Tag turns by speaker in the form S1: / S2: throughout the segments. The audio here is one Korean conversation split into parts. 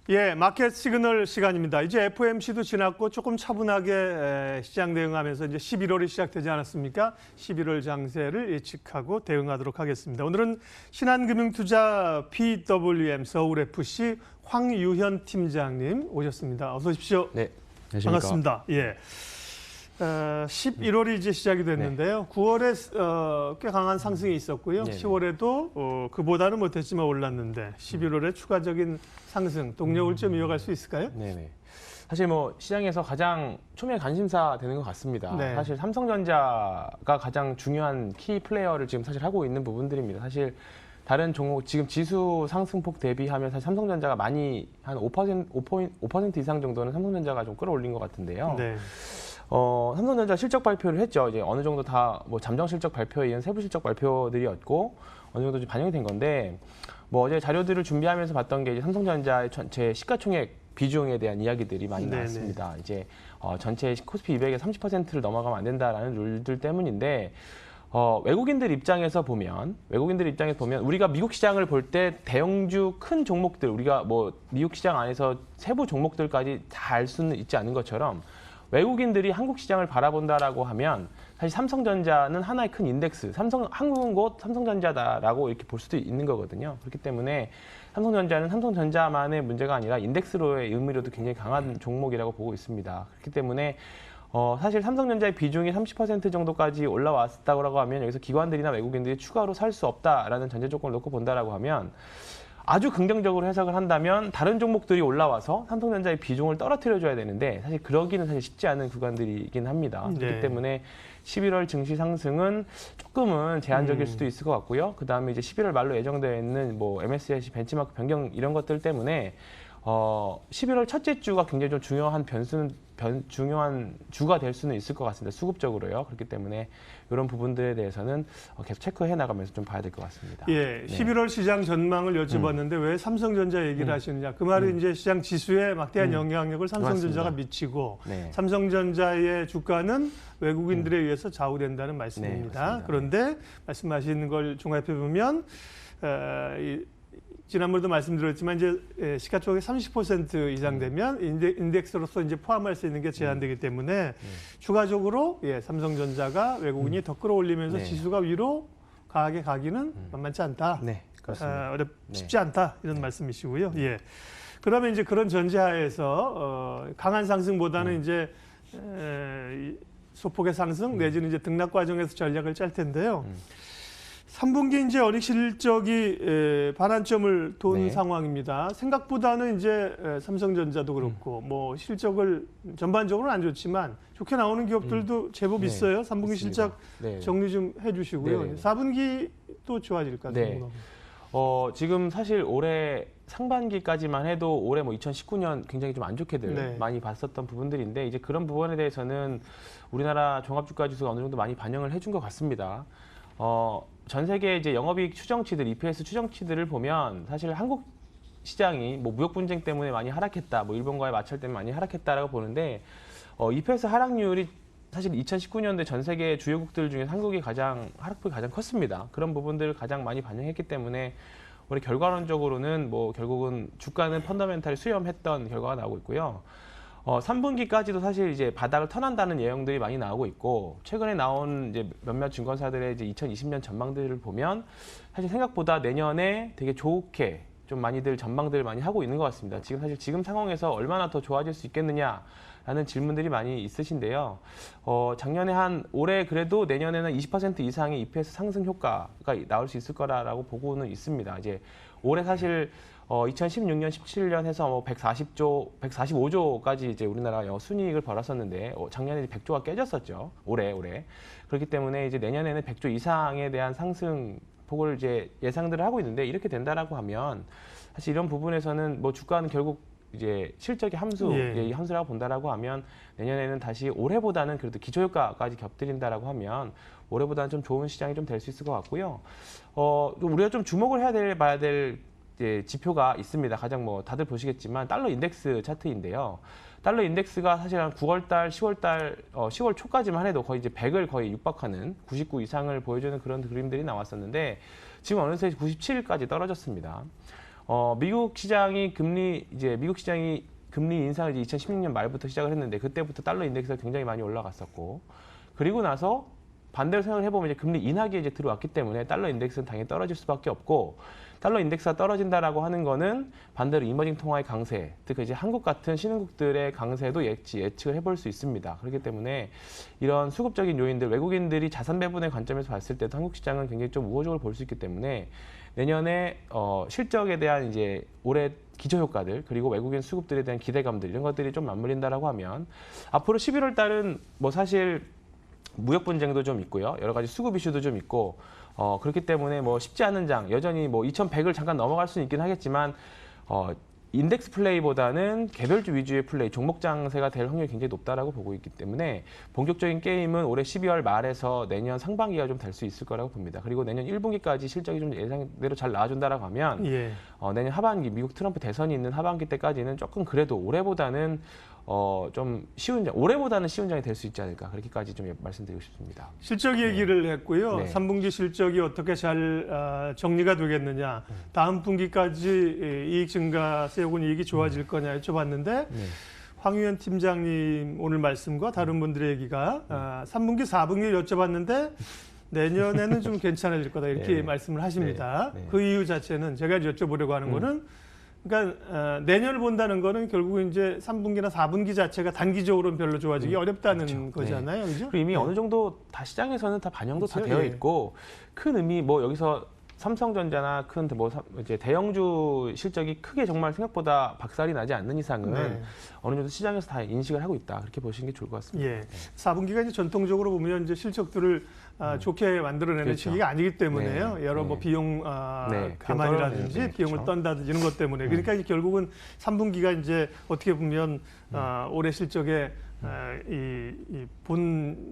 S1: 예, 마켓 시그널 시간입니다. 이제 FOMC도 지났고 조금 차분하게 시장 대응하면서 이제 11월이 시작되지 않았습니까? 11월 장세를 예측하고 대응하도록 하겠습니다. 오늘은 신한금융투자 PWM 서울FC 황유현 팀장님 오셨습니다. 어서 오십시오.
S2: 네, 안녕하십니까.
S1: 반갑습니다. 예. 11월이 이제 시작이 됐는데요. 9월에 꽤 강한 상승이 있었고요.
S2: 네네.
S1: 10월에도 그보다는 못했지만 올랐는데 11월에 추가적인 상승, 동력을 좀 이어갈 수 있을까요?
S2: 네네. 사실 뭐 시장에서 가장 초미의 관심사 되는 것 같습니다.
S1: 네.
S2: 사실 삼성전자가 가장 중요한 키 플레이어를 지금 사실 하고 있는 부분들입니다. 사실 다른 종목 지금 지수 상승폭 대비하면 사실 삼성전자가 많이 한 5% 이상 정도는 삼성전자가 좀 끌어올린 것 같은데요.
S1: 네.
S2: 삼성전자 실적 발표를 했죠. 이제 어느 정도 다 뭐 잠정 실적 발표에 이은 세부 실적 발표들이었고 어느 정도 좀 반영이 된 건데 뭐 어제 자료들을 준비하면서 봤던 게 이제 삼성전자의 전체 시가총액 비중에 대한 이야기들이 많이
S1: 네네.
S2: 나왔습니다. 이제 전체 코스피 200의 30%를 넘어가면 안 된다라는 룰들 때문인데 외국인들 입장에서 보면 우리가 미국 시장을 볼 때 대형주 큰 종목들 우리가 뭐 미국 시장 안에서 세부 종목들까지 다 알 수는 있지 않은 것처럼 외국인들이 한국 시장을 바라본다라고 하면 사실 삼성전자는 하나의 큰 인덱스, 한국은 곧 삼성전자다라고 이렇게 볼 수도 있는 거거든요. 그렇기 때문에 삼성전자는 삼성전자만의 문제가 아니라 인덱스로의 의미로도 굉장히 강한 종목이라고 보고 있습니다. 그렇기 때문에 사실 삼성전자의 비중이 30% 정도까지 올라왔다고 하면 여기서 기관들이나 외국인들이 추가로 살 수 없다라는 전제 조건을 놓고 본다라고 하면 아주 긍정적으로 해석을 한다면 다른 종목들이 올라와서 삼성전자의 비중을 떨어뜨려줘야 되는데 사실 그러기는 사실 쉽지 않은 구간들이긴 합니다.
S1: 네.
S2: 그렇기 때문에 11월 증시 상승은 조금은 제한적일 수도 있을 것 같고요. 그 다음에 이제 11월 말로 예정되어 있는 뭐 MSCI 벤치마크 변경 이런 것들 때문에 11월 첫째 주가 굉장히 좀 중요한 주가 될 수는 있을 것 같습니다. 수급적으로요. 그렇기 때문에 이런 부분들에 대해서는 계속 체크해 나가면서 좀 봐야 될 것 같습니다.
S1: 예, 11월 시장 전망을 여쭤봤는데 왜 삼성전자 얘기를 하시느냐. 그 말은 이제 시장 지수에 막대한 영향력을 삼성전자가
S2: 맞습니다.
S1: 미치고
S2: 네.
S1: 삼성전자의 주가는 외국인들에 의해서 좌우된다는 말씀입니다.
S2: 네,
S1: 그런데 말씀하시는 걸 종합해 보면 지난번에도 말씀드렸지만 이제 시가총액 30% 이상 되면 인덱스로서 이제 포함할 수 있는 게 제한되기 때문에 추가적으로 삼성전자가 외국인이 더 끌어올리면서
S2: 네.
S1: 지수가 위로 강하게 가기는 만만치 않다.
S2: 네, 그렇습니다.
S1: 쉽지 않다 이런 말씀이시고요. 예. 그러면 이제 그런 전제하에서 강한 상승보다는 이제 소폭의 상승 내지는 이제 등락 과정에서 전략을 짤 텐데요. 3분기 이제 어닝 실적이 반환점을 돈
S2: 네.
S1: 상황입니다. 생각보다는 이제 삼성전자도 그렇고 뭐 실적을 전반적으로는 안 좋지만 좋게 나오는 기업들도 제법
S2: 네.
S1: 있어요. 3분기
S2: 있습니다.
S1: 실적
S2: 네.
S1: 정리 좀 해주시고요.
S2: 네.
S1: 4분기도 좋아질까
S2: 네.
S1: 궁금합니다.
S2: 지금 사실 올해 상반기까지만 해도 올해 뭐 2019년 굉장히 좀 안 좋게들
S1: 네.
S2: 많이 봤었던 부분들인데 이제 그런 부분에 대해서는 우리나라 종합주가지수가 어느 정도 많이 반영을 해준 것 같습니다. 전 세계 이제 영업이익 추정치들, EPS 추정치들을 보면 사실 한국 시장이 뭐 무역 분쟁 때문에 많이 하락했다, 뭐 일본과의 마찰 때문에 많이 하락했다라고 보는데 EPS 하락률이 사실 2019년도에 전 세계 주요국들 중에 한국이 하락폭이 가장 컸습니다. 그런 부분들을 가장 많이 반영했기 때문에 우리 결과론적으로는 뭐 결국은 주가는 펀더멘탈이 수렴했던 결과가 나오고 있고요. 3분기까지도 사실 이제 바닥을 터난다는 예형들이 많이 나오고 있고 최근에 나온 이제 몇몇 증권사들의 이제 2020년 전망들을 보면 사실 생각보다 내년에 되게 좋게 좀 많이들 전망들을 많이 하고 있는 것 같습니다. 지금 상황에서 얼마나 더 좋아질 수 있겠느냐라는 질문들이 많이 있으신데요. 작년에 올해 그래도 내년에는 20% 이상의 EPS 상승 효과가 나올 수 있을 거라고 보고는 있습니다. 이제 올해 사실 2016년, 17년 해서 뭐 145조까지 이제 우리나라가 순이익을 벌었었는데 작년에 100조가 깨졌었죠. 올해. 그렇기 때문에 이제 내년에는 100조 이상에 대한 상승 폭을 이제 예상들을 하고 있는데 이렇게 된다라고 하면 사실 이런 부분에서는 뭐 주가는 결국 이제 실적의 함수, 이 함수라고 본다라고 하면 내년에는 다시 올해보다는 그래도 기초효과까지 겹들인다라고 하면 올해보다는 좀 좋은 시장이 좀 될 수 있을 것 같고요. 우리가 좀 주목을 봐야 될 지표가 있습니다. 가장 뭐 다들 보시겠지만 달러 인덱스 차트인데요. 달러 인덱스가 사실 한 9월달, 10월 초까지만 해도 거의 이제 100을 거의 육박하는 99 이상을 보여주는 그런 그림들이 나왔었는데 지금 어느새 97까지 떨어졌습니다. 미국 시장이 금리 인상을 이제 2016년 말부터 시작을 했는데 그때부터 달러 인덱스가 굉장히 많이 올라갔었고 그리고 나서 반대로 생각을 해보면 이제 금리 인하기에 이제 들어왔기 때문에 달러 인덱스는 당연히 떨어질 수밖에 없고 달러 인덱스가 떨어진다라고 하는 거는 반대로 이머징 통화의 강세, 즉 이제 한국 같은 신흥국들의 강세도 예측을 해볼 수 있습니다. 그렇기 때문에 이런 수급적인 요인들, 외국인들이 자산 배분의 관점에서 봤을 때도 한국 시장은 굉장히 좀 우호적으로 볼 수 있기 때문에 내년에 실적에 대한 이제 올해 기저 효과들 그리고 외국인 수급들에 대한 기대감들 이런 것들이 좀 맞물린다라고 하면 앞으로 11월 달은 뭐 사실 무역 분쟁도 좀 있고요. 여러 가지 수급 이슈도 좀 있고 그렇기 때문에 뭐 쉽지 않은 장 여전히 뭐 2100을 잠깐 넘어갈 수는 있긴 하겠지만 인덱스 플레이보다는 개별주 위주의 플레이, 종목 장세가 될 확률이 굉장히 높다라고 보고 있기 때문에 본격적인 게임은 올해 12월 말에서 내년 상반기가 좀 될 수 있을 거라고 봅니다. 그리고 내년 1분기까지 실적이 좀 예상대로 잘 나와준다라고 하면
S1: 예.
S2: 내년 하반기 미국 트럼프 대선이 있는 하반기 때까지는 조금 그래도 올해보다는 좀 쉬운 장, 올해보다는 쉬운 장이 될 수 있지 않을까 그렇게까지 좀 말씀드리고 싶습니다.
S1: 실적 얘기를 했고요.
S2: 네.
S1: 3분기 실적이 어떻게 잘 정리가 되겠느냐. 다음 분기까지 이익 증가세 혹은 이익이 좋아질 거냐 여쭤봤는데
S2: 네.
S1: 황유현 팀장님 오늘 말씀과 다른 분들의 얘기가 3분기, 4분기 여쭤봤는데 내년에는 좀 괜찮아질 거다 이렇게
S2: 네.
S1: 말씀을 하십니다.
S2: 네. 네.
S1: 그 이유 자체는 제가 여쭤보려고 하는 거는 그러니까 내년을 본다는 거는 결국 이제 3분기나 4분기 자체가 단기적으로는 별로 좋아지기 어렵다는
S2: 그렇죠.
S1: 거잖아요.
S2: 네.
S1: 그죠?
S2: 그리고 이미
S1: 네.
S2: 어느 정도 다 시장에서는 다 반영도 다
S1: 그렇죠.
S2: 되어
S1: 예.
S2: 있고 큰 의미 뭐 여기서 삼성전자나 큰 뭐 이제 대형주 실적이 크게 정말 생각보다 박살이 나지 않는 이상은
S1: 네.
S2: 어느 정도 시장에서 다 인식을 하고 있다 그렇게 보시는 게 좋을 것 같습니다.
S1: 예. 4분기가 이제 전통적으로 보면 이제 실적들을 좋게 만들어내는
S2: 그렇죠.
S1: 시기가 아니기 때문에요.
S2: 네.
S1: 여러 뭐
S2: 네.
S1: 비용
S2: 네.
S1: 감안이라든지
S2: 비용
S1: 비용을
S2: 그렇죠.
S1: 떤다든지 이런 것 때문에 그러니까 이제 결국은 3분기가 이제 어떻게 보면 올해 실적에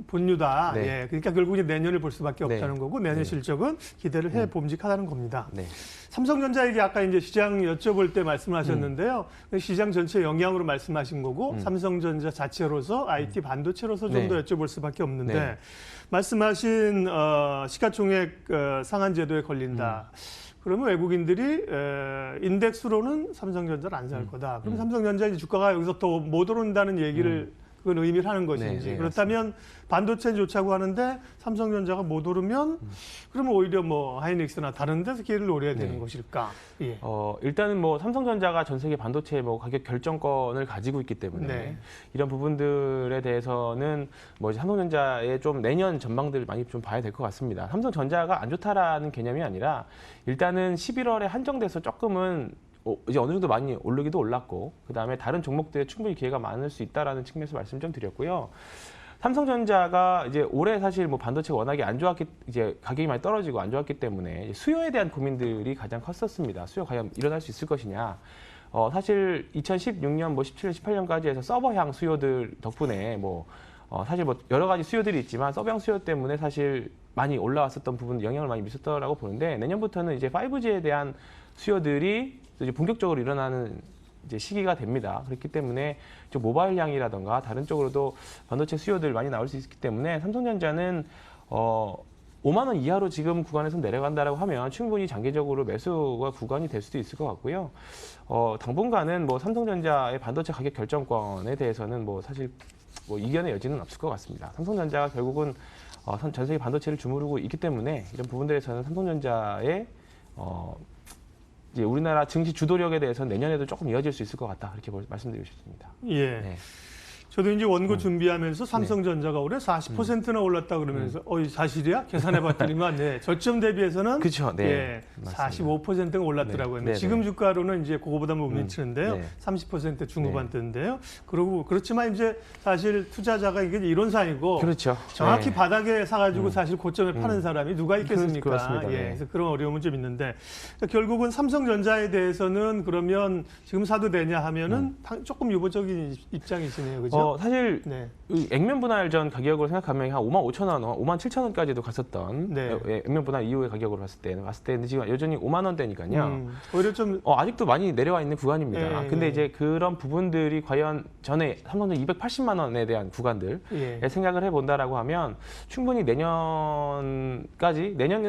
S1: 본유다.
S2: 네.
S1: 예. 그러니까 결국 이제 내년을 볼 수밖에
S2: 네.
S1: 없다는 거고 내년
S2: 네.
S1: 실적은 기대를 해 봄직하다는 겁니다.
S2: 네.
S1: 삼성전자 얘기 아까 이제 시장 여쭤볼 때 말씀하셨는데요. 시장 전체 영향으로 말씀하신 거고 삼성전자 자체로서 IT 반도체로서 좀
S2: 네.
S1: 더 여쭤볼 수밖에 없는데
S2: 네.
S1: 말씀하신 시가총액 상한제도에 걸린다. 그러면 외국인들이 인덱스로는 삼성전자를 안 살 거다. 그럼 삼성전자 이제 주가가 여기서 더 못 오른다는 얘기를 그건 의미를 하는 것인지.
S2: 네, 네,
S1: 그렇다면 반도체는 좋자고 하는데 삼성전자가 못 오르면 그러면 오히려 뭐 하이닉스나 다른 데서 기회를 노려야 되는
S2: 네.
S1: 것일까? 예.
S2: 일단은 뭐 삼성전자가 전 세계 반도체 뭐 가격 결정권을 가지고 있기 때문에
S1: 네.
S2: 이런 부분들에 대해서는 뭐 이제 삼성전자의 좀 내년 전망들을 많이 좀 봐야 될 것 같습니다. 삼성전자가 안 좋다라는 개념이 아니라 일단은 11월에 한정돼서 조금은 이제 어느 정도 많이 오르기도 올랐고 그다음에 다른 종목들에 충분히 기회가 많을 수 있다라는 측면에서 말씀 좀 드렸고요. 삼성전자가 이제 올해 사실 뭐 반도체가 워낙에 안 좋았기 이제 가격이 많이 떨어지고 안 좋았기 때문에 수요에 대한 고민들이 가장 컸었습니다. 수요 과연 일어날 수 있을 것이냐. 사실 2016년 뭐 17년 18년까지 해서 서버향 수요들 덕분에 뭐 사실 뭐 여러 가지 수요들이 있지만 서버향 수요 때문에 사실 많이 올라왔었던 부분 영향을 많이 미쳤다라고 보는데 내년부터는 이제 5G에 대한 수요들이 이제 본격적으로 일어나는 이제 시기가 됩니다. 그렇기 때문에 좀 모바일 향이라던가 다른 쪽으로도 반도체 수요들 많이 나올 수 있기 때문에 삼성전자는 5만 원 이하로 지금 구간에서 내려간다라고 하면 충분히 장기적으로 매수가 구간이 될 수도 있을 것 같고요. 당분간은 뭐 삼성전자의 반도체 가격 결정권에 대해서는 뭐 사실 뭐 이견의 여지는 없을 것 같습니다. 삼성전자가 결국은 전 세계 반도체를 주무르고 있기 때문에 이런 부분들에서는 삼성전자의 이제 우리나라 증시 주도력에 대해서는 내년에도 조금 이어질 수 있을 것 같다 그렇게 말씀드리고 싶습니다.
S1: 예.
S2: 네.
S1: 저도 이제 원고 준비하면서 삼성전자가 올해 40%나 올랐다 그러면서 이 사실이야? 계산해봤더니만 네, 저점 대비해서는
S2: 그렇죠. 네.
S1: 예,
S2: 맞습니다.
S1: 45%가 올랐더라고요.
S2: 네. 네.
S1: 지금 주가로는 이제 그거보다 못 미치는데요.
S2: 네.
S1: 30% 중후반대인데요. 그리고 그렇지만 이제 사실 투자자가 이게 이론상이고
S2: 그렇죠.
S1: 정확히
S2: 네.
S1: 바닥에 사가지고 사실 고점에 파는 사람이 누가 있겠습니까?
S2: 그렇습니다.
S1: 예,
S2: 네.
S1: 그래서 그런 어려움은 좀 있는데 그러니까 결국은 삼성전자에 대해서는 그러면 지금 사도 되냐 하면은 조금 유보적인 입장이시네요, 그죠?
S2: 사실
S1: 네.
S2: 이 액면 분할전 가격으로 생각하면 한 5만 5천 원, 5만 7천 원까지도 갔었던
S1: 네.
S2: 액면 분할 이후의 가격으로 봤을 때는 지금 여전히 5만 원대니까요.
S1: 오히려 좀
S2: 아직도 많이 내려와 있는 구간입니다.
S1: 예,
S2: 근데
S1: 예.
S2: 이제 그런 부분들이 과연 전에 삼성전 280만 원에 대한 구간들
S1: 예.
S2: 생각을 해본다라고 하면 충분히 내년은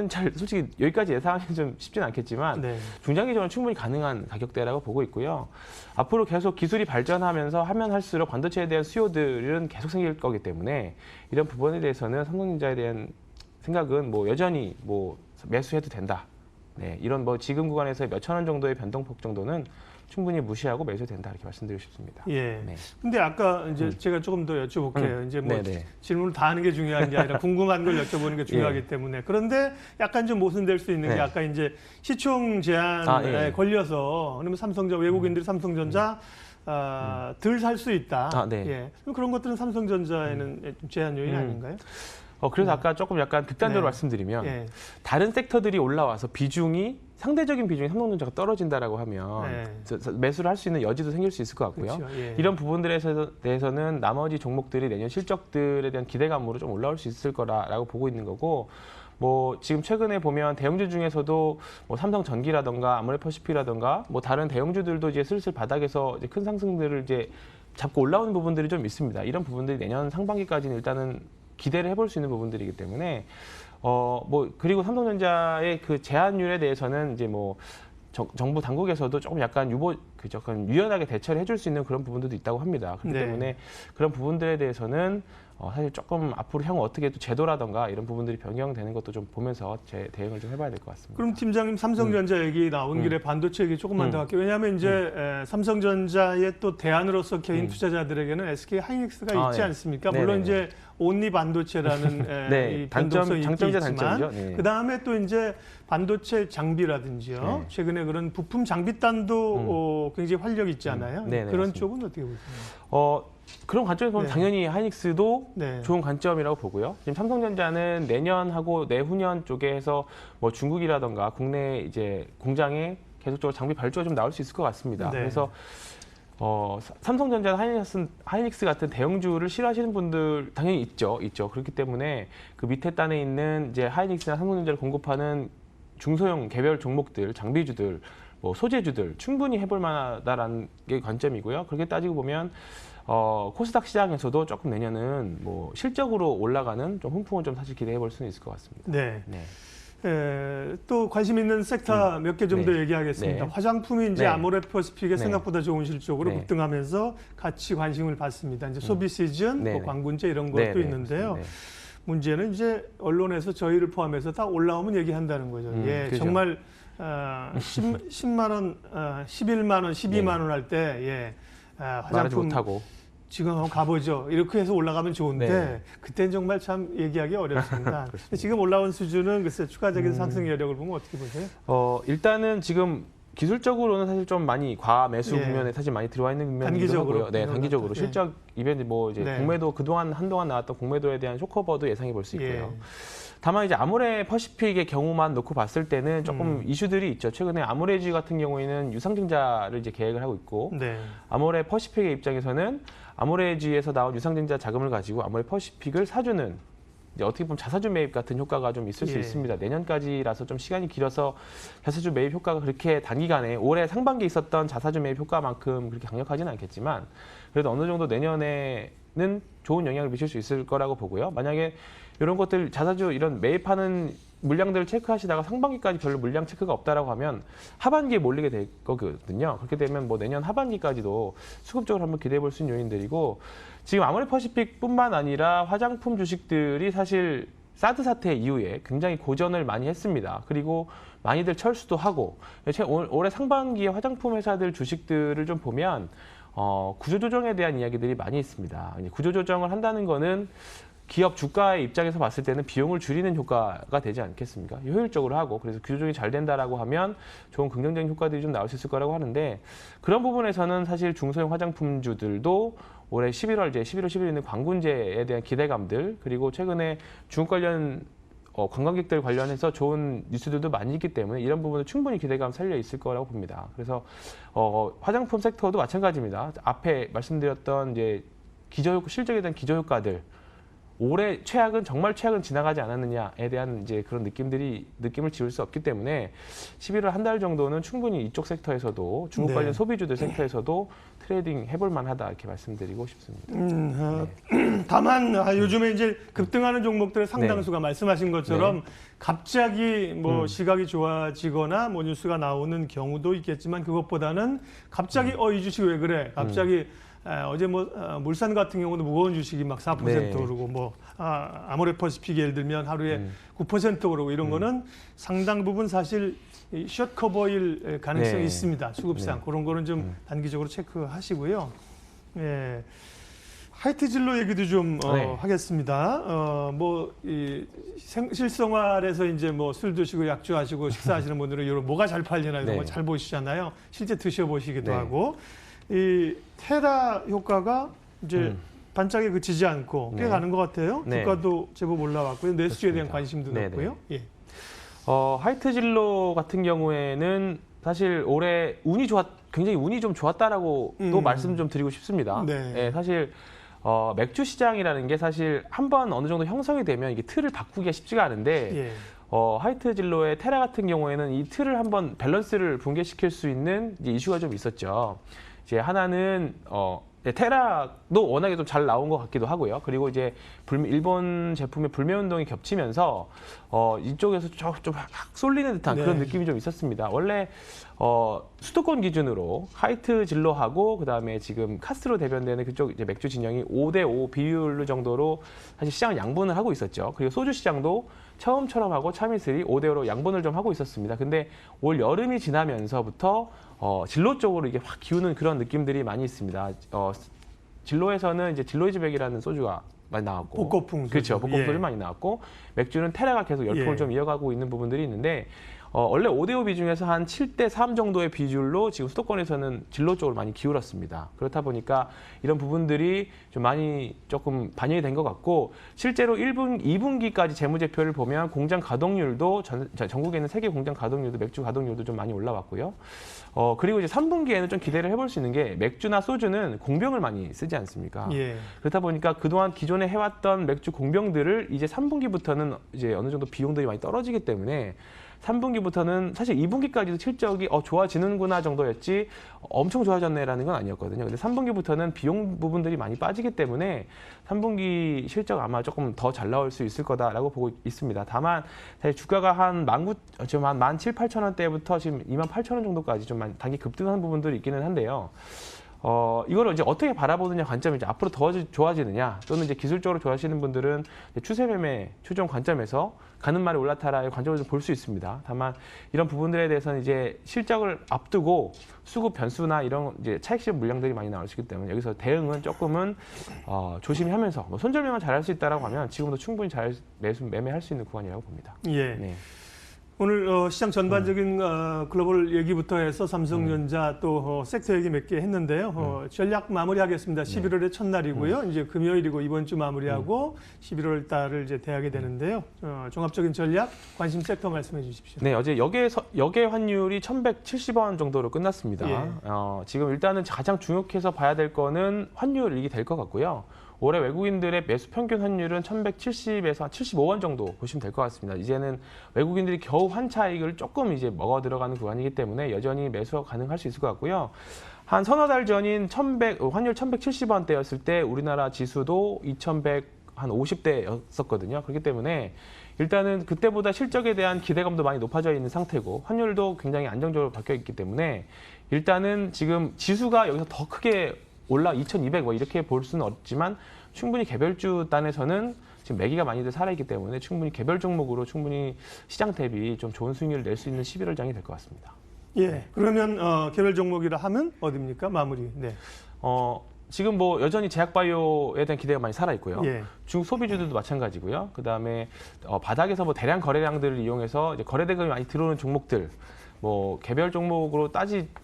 S2: 잘 솔직히 여기까지 예상하기는 좀 쉽지는 않겠지만
S1: 네.
S2: 중장기적으로 충분히 가능한 가격대라고 보고 있고요. 앞으로 계속 기술이 발전하면서 하면 할수록 반도체에 대한 수요들은 계속 생길 거기 때문에 이런 부분에 대해서는 삼성전자에 대한 생각은 뭐 여전히 뭐 매수해도 된다. 네, 이런 뭐 지금 구간에서 몇천 원 정도의 변동폭 정도는 충분히 무시하고 매수해도 된다 이렇게 말씀드리고 싶습니다.
S1: 예.
S2: 네.
S1: 근데 아까 이제 제가 조금 더 여쭤볼게요. 이제 뭐
S2: 네네.
S1: 질문을 다 하는 게 중요한 게 아니라 궁금한 걸 여쭤보는 게 중요하기
S2: 예.
S1: 때문에. 그런데 약간 좀 모순될 수 있는 게
S2: 네.
S1: 아까 이제 시총 제한에
S2: 예.
S1: 걸려서 그러면 외국인들이 삼성전자 덜 살 수 있다.
S2: 네.
S1: 예. 그럼 그런 것들은 삼성전자에는 좀 제한 요인이 아닌가요?
S2: 그래서 아까 조금 약간 극단적으로
S1: 네.
S2: 말씀드리면
S1: 예.
S2: 다른 섹터들이 올라와서 상대적인 비중이 삼성전자가 떨어진다라고 하면
S1: 네.
S2: 매수를 할 수 있는 여지도 생길 수 있을 것 같고요.
S1: 그렇죠. 예.
S2: 이런 부분들에 대해서는 나머지 종목들이 내년 실적들에 대한 기대감으로 좀 올라올 수 있을 거라고 보고 있는 거고, 뭐 지금 최근에 보면 대형주 중에서도 뭐 삼성전기라던가 아모레퍼시픽이라던가 뭐 다른 대형주들도 이제 슬슬 바닥에서 이제 큰 상승들을 이제 잡고 올라오는 부분들이 좀 있습니다. 이런 부분들이 내년 상반기까지는 일단은 기대를 해볼 수 있는 부분들이기 때문에 뭐 그리고 삼성전자의 그 제한율에 대해서는 이제 뭐 정부 당국에서도 조금 약간 약간 유연하게 대처를 해줄 수 있는 그런 부분들도 있다고 합니다. 그렇기
S1: 네.
S2: 때문에 그런 부분들에 대해서는 사실 조금 앞으로 향후 어떻게 또 제도라던가 이런 부분들이 변경되는 것도 좀 보면서 대응을 좀 해봐야 될 것 같습니다.
S1: 그럼 팀장님 삼성전자 얘기 나온 길에 반도체 얘기 조금만 더 할게요. 왜냐하면 이제 삼성전자의 또 대안으로서 개인 투자자들에게는 SK 하이닉스가 있지
S2: 네.
S1: 않습니까?
S2: 네네네.
S1: 물론 이제 온리 반도체라는
S2: 네,
S1: 이 변동성이
S2: 장점이자
S1: 있지만
S2: 단점이죠. 네.
S1: 그 다음에 또 이제 반도체 장비라든지요.
S2: 네.
S1: 최근에 그런 부품 장비단도 굉장히 활력이 있잖아요.
S2: 네네,
S1: 그런
S2: 맞습니다.
S1: 쪽은 어떻게 보세요?
S2: 그런 관점에서 보면
S1: 네.
S2: 당연히 하이닉스도
S1: 네.
S2: 좋은 관점이라고 보고요. 지금 삼성전자는 내년하고 내후년 쪽에 해서 뭐 중국이라던가 국내 이제 공장에 계속적으로 장비 발주가 좀 나올 수 있을 것 같습니다.
S1: 네.
S2: 그래서 삼성전자, 하이닉스 같은 대형주를 싫어하시는 분들 당연히 있죠. 그렇기 때문에 그 밑에 단에 있는 이제 하이닉스나 삼성전자를 공급하는 중소형 개별 종목들, 장비주들, 뭐 소재주들 충분히 해볼 만하다라는 게 관점이고요. 그렇게 따지고 보면 코스닥 시장에서도 조금 내년은 뭐 실적으로 올라가는 좀 훈풍을 좀 사실 기대해 볼 수는 있을 것 같습니다.
S1: 네.
S2: 네.
S1: 또 관심 있는 섹터 몇 개 좀 더
S2: 네.
S1: 얘기하겠습니다.
S2: 네.
S1: 화장품이 이제
S2: 네.
S1: 아모레퍼시픽의
S2: 네.
S1: 생각보다 좋은 실적으로
S2: 네.
S1: 급등하면서 같이 관심을 받습니다. 이제 소비 시즌,
S2: 네.
S1: 뭐 광군제 이런 것도
S2: 네.
S1: 있는데요.
S2: 네.
S1: 문제는 이제 언론에서 저희를 포함해서 다 올라오면 얘기한다는 거죠. 예,
S2: 그죠.
S1: 정말 10만 원, 11만 원, 12만 원 할 때
S2: 말하지
S1: 화장품
S2: 못하고.
S1: 지금 한번 가보죠. 이렇게 해서 올라가면 좋은데
S2: 네.
S1: 그때는 정말 참 얘기하기 어렵습니다. 근데 지금 올라온 수준은 글쎄 추가적인 상승 여력을 보면 어떻게 보세요?
S2: 일단은 지금 기술적으로는 사실 좀 많이 과매수
S1: 예.
S2: 국면에 사실 많이 들어와 있는 국면이기도
S1: 단기적으로.
S2: 하고요. 네, 단기적으로
S1: 예.
S2: 실적 이벤트 뭐 이제
S1: 네.
S2: 공매도 한동안 나왔던 공매도에 대한 쇼커버도 예상해 볼 수 있고요.
S1: 예.
S2: 다만 이제 아모레퍼시픽의 경우만 놓고 봤을 때는 조금 이슈들이 있죠. 최근에 아모레지 같은 경우에는 유상증자를 이제 계획을 하고 있고
S1: 네.
S2: 아모레퍼시픽의 입장에서는 아모레지에서 나온 유상증자 자금을 가지고 아모레퍼시픽을 사주는 이제 어떻게 보면 자사주 매입 같은 효과가 좀 있을 수
S1: 예.
S2: 있습니다. 내년까지라서 좀 시간이 길어서 자사주 매입 효과가 그렇게 단기간에 올해 상반기에 있었던 자사주 매입 효과만큼 그렇게 강력하지는 않겠지만 그래도 어느 정도 내년에는 좋은 영향을 미칠 수 있을 거라고 보고요. 만약에 이런 것들 자사주 이런 매입하는 물량들을 체크하시다가 상반기까지 별로 물량 체크가 없다라고 하면 하반기에 몰리게 될 거거든요. 그렇게 되면 뭐 내년 하반기까지도 수급적으로 한번 기대해 볼 수 있는 요인들이고 지금 아모레퍼시픽뿐만 아니라 화장품 주식들이 사실 사드 사태 이후에 굉장히 고전을 많이 했습니다. 그리고 많이들 철수도 하고 올해 상반기에 화장품 회사들 주식들을 좀 보면 구조조정에 대한 이야기들이 많이 있습니다. 구조조정을 한다는 거는 기업 주가의 입장에서 봤을 때는 비용을 줄이는 효과가 되지 않겠습니까? 효율적으로 하고 그래서 구조조정이 잘 된다라고 하면 좋은 긍정적인 효과들이 좀 나올 수 있을 거라고 하는데 그런 부분에서는 사실 중소형 화장품주들도 올해 11월 11일 있는 광군제에 대한 기대감들 그리고 최근에 중국 관련 관광객들 관련해서 좋은 뉴스들도 많이 있기 때문에 이런 부분은 충분히 기대감 살려 있을 거라고 봅니다. 그래서 화장품 섹터도 마찬가지입니다. 앞에 말씀드렸던 이제 실적에 대한 기저효과들 올해 최악은 정말 최악은 지나가지 않았느냐에 대한 이제 그런 느낌을 지울 수 없기 때문에 11월 한 달 정도는 충분히 이쪽 섹터에서도 중국 관련 소비주들 섹터에서도 트레이딩 해볼 만하다 이렇게 말씀드리고 싶습니다.
S1: 다만 요즘에 이제 급등하는 종목들의 상당수가 말씀하신 것처럼 갑자기 뭐 시각이 좋아지거나 뭐 뉴스가 나오는 경우도 있겠지만 그것보다는 갑자기 이 주식 왜 그래? 갑자기 어제 뭐 물산 같은 경우도 무거운 주식이 막 4% 오르고 뭐 아모레퍼시픽 예를 들면 하루에 9% 오르고 이런 거는 상당 부분 사실 숏 커버일 가능성이 있습니다. 수급상 그런 거는 좀 단기적으로 체크하시고요. 예. 하이트 진로 얘기도 좀 하겠습니다. 실생활에서 이제 뭐 술 드시고 약주 하시고 식사하시는 분들은 이런 뭐가 잘 팔리나 이런 거 잘 보시잖아요. 실제 드셔보시기도 하고 이 테라 효과가 이제 반짝이 그치지 않고 꽤 가는 것 같아요. 주가도 제법 올라왔고요. 내수주에 대한 관심도 높고요. 예.
S2: 하이트 진로 같은 경우에는 사실 올해 굉장히 운이 좀 좋았다라고 또 말씀 좀 드리고 싶습니다. 네, 사실 맥주 시장이라는 게 사실 한번 어느 정도 형성이 되면 이게 틀을 바꾸기가 쉽지가 않은데 하이트 진로의 테라 같은 경우에는 이 틀을 한번 밸런스를 붕괴시킬 수 있는 이제 이슈가 좀 있었죠. 이제 하나는 테라도 워낙에 좀 잘 나온 것 같기도 하고요. 그리고 이제 일본 제품의 불매 운동이 겹치면서 이쪽에서 좀 확 쏠리는 듯한 그런 느낌이 좀 있었습니다. 원래 수도권 기준으로 하이트 진로하고 그다음에 지금 카스로 대변되는 그쪽 이제 맥주 진영이 5대5 비율 정도로 사실 시장을 양분을 하고 있었죠. 그리고 소주 시장도 처음처럼 하고 차미슬이 5대5로 양분을 좀 하고 있었습니다. 근데 올 여름이 지나면서부터 진로 쪽으로 이게 확 기우는 그런 느낌들이 많이 있습니다. 진로에서는 이제 진로이즈백이라는 소주가 많이 나왔고,
S1: 복고풍
S2: 그렇죠, 복고풍이 많이 나왔고, 맥주는 테라가 계속 열풍을 좀 이어가고 있는 부분들이 있는데, 원래 5대5 비중에서 한 7대3 정도의 비율로 지금 수도권에서는 진로 쪽으로 많이 기울었습니다. 그렇다 보니까 이런 부분들이 좀 많이 조금 반영이 된 것 같고, 실제로 2분기까지 재무제표를 보면 공장 가동률도 전국에 있는 3개 공장 가동률도 맥주 가동률도 좀 많이 올라왔고요. 그리고 이제 3분기에는 좀 기대를 해볼 수 있는 게 맥주나 소주는 공병을 많이 쓰지 않습니까? 그렇다 보니까 그동안 기존에 해왔던 맥주 공병들을 이제 3분기부터는 이제 어느 정도 비용들이 많이 떨어지기 때문에 3분기부터는 사실 2분기까지도 실적이 좋아지는구나 정도였지 엄청 좋아졌네라는 건 아니었거든요. 근데 3분기부터는 비용 부분들이 많이 빠지기 때문에 3분기 실적 아마 조금 더 잘 나올 수 있을 거다라고 보고 있습니다. 다만 사실 주가가 한 17,800원 원대부터 지금 28,000원 정도까지 좀 단기 급등한 부분들이 있기는 한데요. 이거를 이제 어떻게 바라보느냐 관점이 이제 앞으로 더 좋아지느냐 또는 이제 기술적으로 좋아하시는 분들은 추세 매매 추종 관점에서 가는 말이 올라타라의 관점을 좀 볼 수 있습니다. 다만 이런 부분들에 대해서는 이제 실적을 앞두고 수급 변수나 이런 이제 차익실 물량들이 많이 나올 수 있기 때문에 여기서 대응은 조금은 조심히 하면서 손절매만 잘할 수 있다라고 하면 지금도 충분히 잘 매매할 수 있는 구간이라고 봅니다.
S1: 네. 오늘 시장 전반적인 글로벌 얘기부터 해서 삼성전자 또 섹터 얘기 몇 개 했는데요. 전략 마무리하겠습니다. 11월의 첫날이고요. 이제 금요일이고 이번 주 마무리하고 11월 달을 이제 대하게 되는데요. 종합적인 전략, 관심 섹터 말씀해 주십시오.
S2: 네, 어제 역외 환율이 1,170원 정도로 끝났습니다. 지금 일단은 가장 주목해서 봐야 될 거는 환율이 될 것 같고요. 올해 외국인들의 매수 평균 환율은 1,170에서 75원 정도 보시면 될 것 같습니다. 이제는 외국인들이 겨우 한 차익을 조금 이제 먹어 들어가는 구간이기 때문에 여전히 매수가 가능할 수 있을 것 같고요. 한 서너 달 전인 환율 1,170원대였을 때 우리나라 지수도 2,150대였었거든요. 그렇기 때문에 일단은 그때보다 실적에 대한 기대감도 많이 높아져 있는 상태고 환율도 굉장히 안정적으로 바뀌어 있기 때문에 일단은 지금 지수가 여기서 더 크게 2,200 이렇게 볼 수는 없지만 충분히 개별주 단에서는 지금 매기가 많이들 살아있기 때문에 충분히 개별 종목으로 충분히 시장 대비 좀 좋은 수익률을 낼 수 있는 11월장이 될 것 같습니다.
S1: 그러면 개별 종목이라 하면 어디입니까? 마무리.
S2: 지금 뭐 여전히 제약바이오에 대한 기대가 많이 살아있고요. 중국 소비주들도 마찬가지고요. 그다음에 바닥에서 뭐 대량 거래량들을 이용해서 이제 거래대금이 많이 들어오는 종목들 뭐 개별 종목으로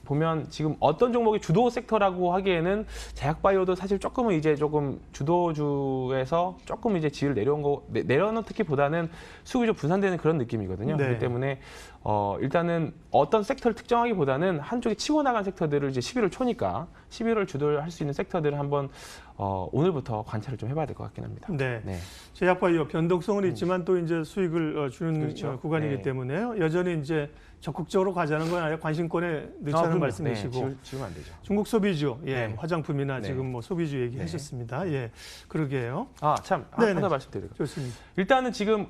S2: 보면 지금 어떤 종목이 주도 섹터라고 하기에는 제약바이오도 사실 조금은 이제 조금 주도주에서 조금 이제 질을 내려놓기보다는 수급이 좀 분산되는 그런 느낌이거든요. 그렇기 때문에 일단은 어떤 섹터를 특정하기보다는 한쪽에 치고 나간 섹터들을 이제 11월 초니까 11월 주도를 할 수 있는 섹터들을 한번 오늘부터 관찰을 좀 해봐야 될 것 같긴 합니다.
S1: 네.
S2: 네.
S1: 제약바이오 변동성은 있지만 또 이제 수익을 주는
S2: 그렇죠.
S1: 구간이기
S2: 네.
S1: 때문에요. 여전히 이제 적극적으로 가자는 건 아니라 관심권에 넣자는
S2: 그럼요.
S1: 말씀이시고
S2: 네, 지우면 안 되죠.
S1: 중국 소비주, 예,
S2: 네.
S1: 화장품이나
S2: 네.
S1: 지금 뭐 소비주 얘기하셨습니다. 예, 그러게요.
S2: 참
S1: 네네.
S2: 하나 말씀드릴게요.
S1: 좋습니다.
S2: 일단은 지금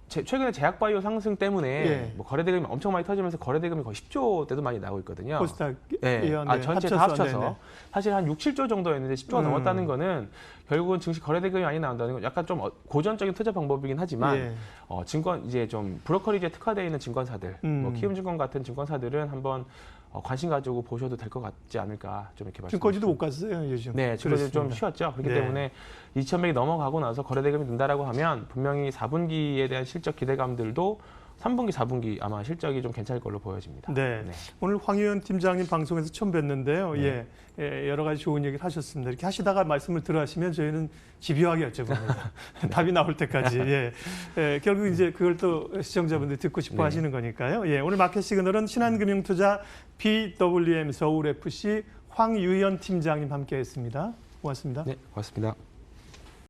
S2: 최근에 제약바이오 상승 때문에
S1: 예.
S2: 뭐 거래대금이 엄청 많이 터지면서 거래대금이 거의 10조대도 많이 나오고 있거든요.
S1: 코스닥
S2: 네.
S1: 예, 네.
S2: 전체 다 합쳐서
S1: 네네.
S2: 사실 한 6, 7조 정도였는데 10조가 넘었다는 거는 결국은 증시 거래대금이 많이 나온다는 건 약간 좀 고전적인 투자 방법이긴 하지만
S1: 예.
S2: 증권 이제 좀 브로커리지에 특화되어 있는 증권사들, 뭐 키움증권 같은 증권사들은 한번 관심 가지고 보셔도 될 것 같지 않을까 좀 이렇게 말씀.
S1: 증권지도 못 갔어요 요즘.
S2: 네, 증권지 좀
S1: 그렇습니다.
S2: 쉬었죠. 그렇기
S1: 네.
S2: 때문에 2,100이 넘어가고 나서 거래대금이 는다라고 하면 분명히 4분기에 대한 실적 기대감들도 3분기, 4분기 아마 실적이 좀 괜찮을 걸로 보여집니다.
S1: 네.
S2: 네.
S1: 오늘 황희연 팀장님 방송에서 처음 뵀는데요.
S2: 네.
S1: 예, 여러 가지 좋은 얘기를 하셨습니다. 이렇게 하시다가 말씀을 들어 하시면 저희는 집요하게 여쭤봅니다. 답이 나올 때까지. 예, 결국 이제 그걸 또 시청자분들이 듣고 싶어
S2: 네.
S1: 하시는 거니까요. 예, 오늘 마켓 시그널은 신한금융투자 BWM 서울FC 황유현 팀장님 함께했습니다. 고맙습니다.
S2: 네, 고맙습니다.